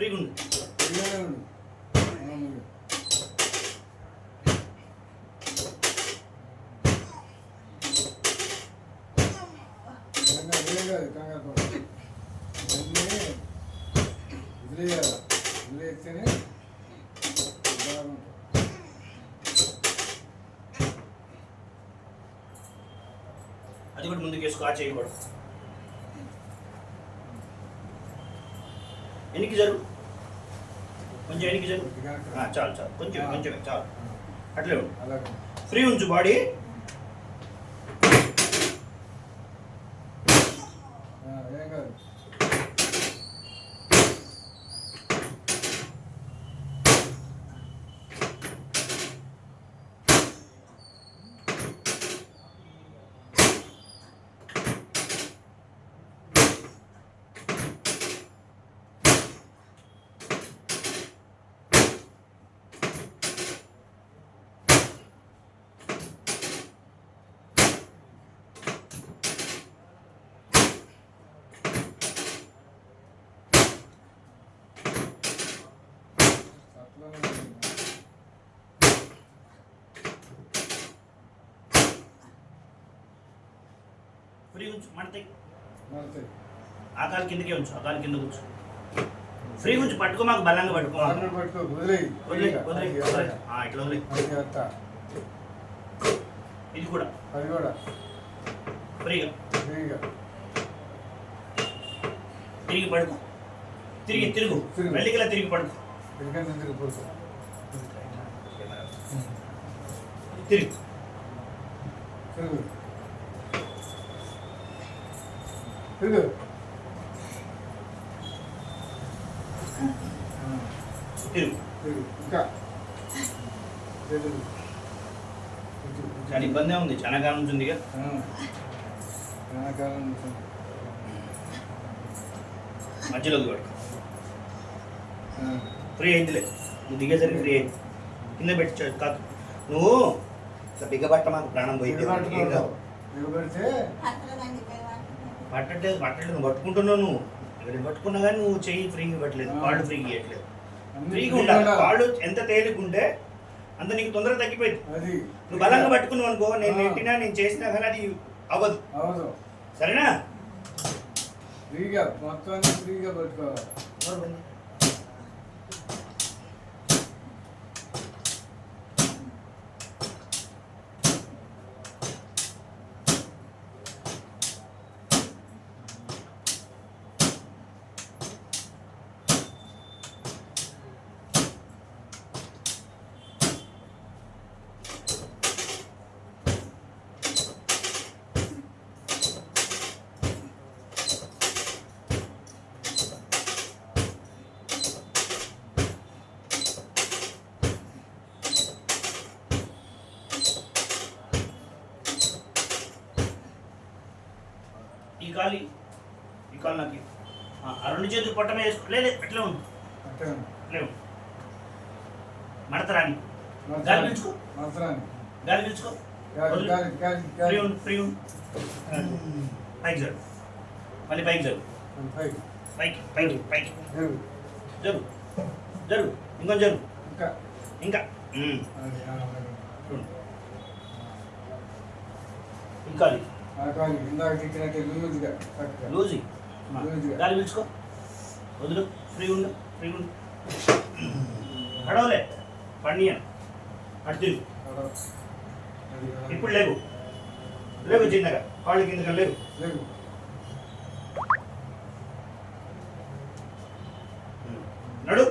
ఫ్రీగా ఉంది. వదిలేస్తేనే అది కూడా ముందుకు వేసుకో. ఆ చేయకూడదు. ఎనికి జరుగు, కొంచెం ఎనికి జరుగు. చాలు చాలు, కొంచెం కొంచెం చాలు. అట్లే ఉండు. ఫ్రీ ఉంచు బాడీ. ఫ్రీ ఉంచు. మడతాయి. ఆ కాలు కిందకే ఉంచు. ఆ కాలు కింద ఉంచు. ఫ్రీ ఉంచు. పట్టుకో, మాకు బలంగా పట్టుకో. ఇట్లా వదిలే. ఇది కూడా ఫ్రీగా తిరిగి పడుకో. తిరుగు వెళ్ళికిలా తిరిగి పడుకో. తిరిగి చాలా ఇబ్బంది ఉంది. చాలా కాలం నుంచి ఉంది. మధ్యలో పడుకో. ఫ్రీ అయిందిలే. నువ్వు దిగేసరికి ఫ్రీ అయింది. కింద పెట్టి కాదు. నువ్వు బిగ్గబట్ట మాకు ప్రాణం పోయింది. పట్టట్లేదు నువ్వు పట్టుకుంటున్నావు. నువ్వు ఇక్కడ పట్టుకున్నా కానీ నువ్వు చెయ్యి ఫ్రీగా పట్టలేదు. కాళ్ళు ఫ్రీగా ఇవ్వట్లేదు. ఫ్రీగా ఉండాలి. కాళ్ళు ఎంత తేలికుంటే అంత నీకు తొందరగా తగ్గిపోయింది. నువ్వు బలంగా పట్టుకున్నావు అనుకో, నేను నెట్టినా నేను చేసినా కానీ అది అవ్వదు. సరేనా? ఫ్రీగా మొత్తాన్ని ఫ్రీగా పట్టుకోవాలి. ఈ కాలు నాకు ఆ రెండు చేతులు పొట్ట మీద వేసుకో. లేదు ఎట్లా ఉండు. మడతరాని గాలి పీల్చుకో. గాలి పీల్చుకో. ఫ్రీ ఉండు. పైకి జరుగు. మళ్ళీ పైకి జరుగు. పైకి జరుగు. ఇంకొంచెం జరుగు. ఇంకా ఇంకా లూజీ. గాలి పీల్చుకో. వదులు. ఫ్రీ ఉండు. నడవలే. పండియా అటు తిరుగు. ఇప్పుడు లేవు చిన్నగా. కాళ్ళు కిందగా లేవు. నడు.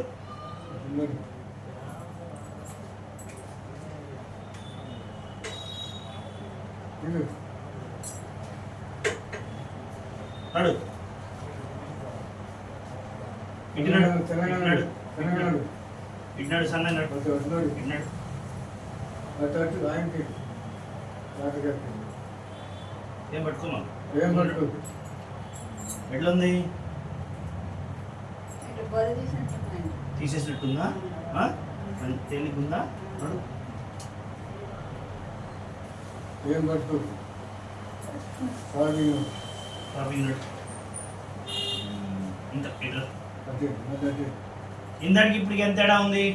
నడు. ఇటు సన్న ఏం పట్టుకున్నావు? ఎట్లుంది? తీసేసినట్టుందా? తేలికుందా? ఏం పట్టు ఇంకా ఇట్లా ఇందానికి ఇప్పుడు ఎంత తేడా ఉంది?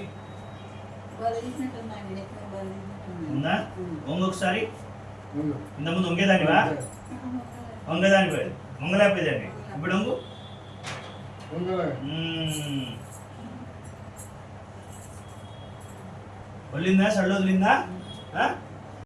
ఉందా? ఒకసారి ఇంతకుముందు వంగేదానివా? వంగేదానివా? వంగలేకపోయేదాన్ని. ఇప్పుడు వంగు. వదిలిందా? సళ్ళు వదిలిందా?